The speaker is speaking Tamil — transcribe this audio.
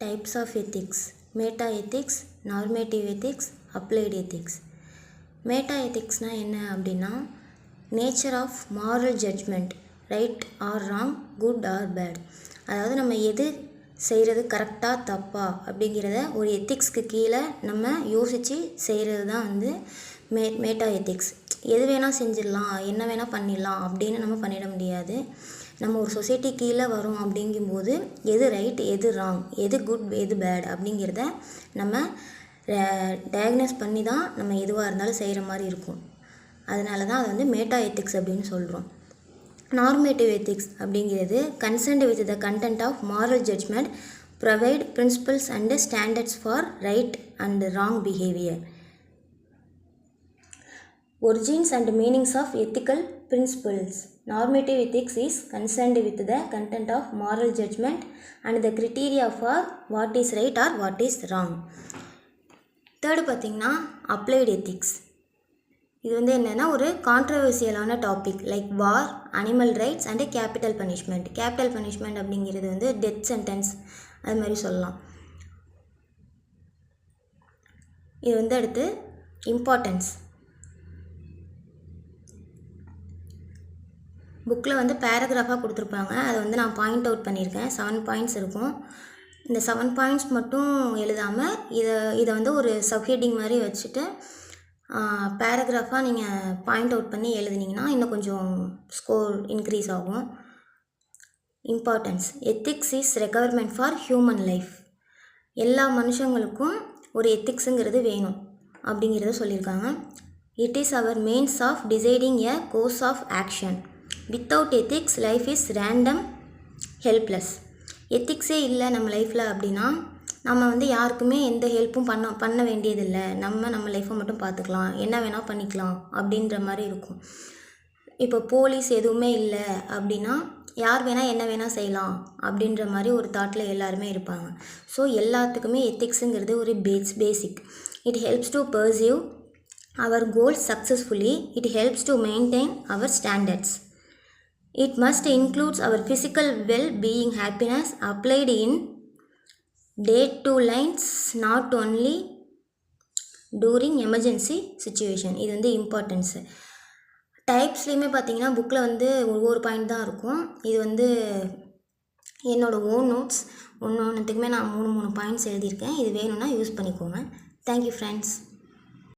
Types of ethics: meta ethics, normative ethics, applied ethics. Meta ethics என்ன அப்படின்னா nature of moral judgment, right or wrong, good or bad. அதாவது நம்ம எது செய்கிறது கரெக்டாக தப்பா அப்படிங்கிறத ஒரு எத்திக்ஸ்க்கு கீழே நம்ம யோசித்து செய்கிறது தான் வந்து மேட்டா எத்திக்ஸ். எது வேணால் செஞ்சிடலாம், என்ன வேணால் பண்ணிடலாம் அப்படின்னு நம்ம பண்ணிட முடியாது. நம்ம ஒரு சொசைட்டி கீழே வரோம் அப்படிங்கும்போது எது ரைட், எது ராங், எது குட், எது பேட் அப்படிங்கிறத நம்ம டயக்னோஸ் பண்ணி தான் நம்ம எதுவாக இருந்தாலும் செய்கிற மாதிரி இருக்கும். அதனால தான் அது வந்து மேட்டா எத்திக்ஸ் அப்படின்னு சொல்கிறோம். நார்மேட்டிவ் எத்திக்ஸ் அப்படிங்கிறது concerned with the content of moral judgment, provide principles and standards for right and wrong behaviour. Origins and meanings of ethical principles. Normative ethics is concerned with the content of moral judgment and the criteria for what is right or what is wrong. Third பார்த்திங்கன்னா அப்ளைடு எத்திக்ஸ். இது வந்து என்னென்னா ஒரு கான்ட்ரவர்சியலான topic like war, animal rights and capital punishment. Capital punishment அப்படிங்கிறது வந்து டெத் சென்டென்ஸ் அது மாதிரி சொல்லலாம். இது வந்து அடுத்து இம்பார்ட்டன்ஸ். புக்கில் வந்து பேராகிராஃபாக கொடுத்துருப்பாங்க, அதை வந்து நான் பாயிண்ட் அவுட் பண்ணியிருக்கேன். 7 பாயிண்ட்ஸ் இருக்கும். இந்த 7 பாயிண்ட்ஸ் மட்டும் எழுதாமல் இதை வந்து ஒரு சப்ஹெட்டிங் மாதிரி வச்சுட்டு பேராகிராஃபாக நீங்கள் பாயிண்ட் அவுட் பண்ணி எழுதுனீங்கன்னா இன்னும் கொஞ்சம் ஸ்கோர் இன்க்ரீஸ் ஆகும். Importance. Ethics is requirement for human life. எல்லா மனுஷங்களுக்கும் ஒரு எத்திக்ஸுங்கிறது வேணும் அப்படிங்கிறத சொல்லியிருக்காங்க. It is our means of deciding a course of action. Without ethics life is random, helpless. எத்திக்ஸே இல்லை நம்ம லைஃப்பில் அப்படின்னா நம்ம வந்து யாருக்குமே எந்த ஹெல்ப்பும் பண்ண வேண்டியதில்லை. நம்ம லைஃப்பை மட்டும் பார்த்துக்கலாம், என்ன வேணால் பண்ணிக்கலாம் அப்படின்ற மாதிரி இருக்கும். இப்போ போலீஸ் எதுவுமே இல்லை அப்படின்னா யார் வேணால் என்ன வேணால் செய்யலாம் அப்படின்ற மாதிரி ஒரு தாட்டில் எல்லாருமே இருப்பாங்க. ஸோ எல்லாத்துக்குமே எத்திக்ஸுங்கிறது ஒரு basic. It helps to perceive our goals successfully. It helps to maintain our standards. It must include our physical well-being, happiness applied in day-to lives, not only during emergency situation. இது வந்து இம்பார்ட்டன்ஸு. டைப்ஸ்லேயுமே பார்த்தீங்கன்னா புக்கில் வந்து ஒவ்வொரு பாயிண்ட் தான் இருக்கும். இது வந்து என்னோடய ஓன் நோட்ஸ். ஒன்றுத்துக்குமே நான் 3 பாயிண்ட்ஸ் எழுதியிருக்கேன். இது வேணும்னா யூஸ் பண்ணிக்கோங்க. Thank you friends.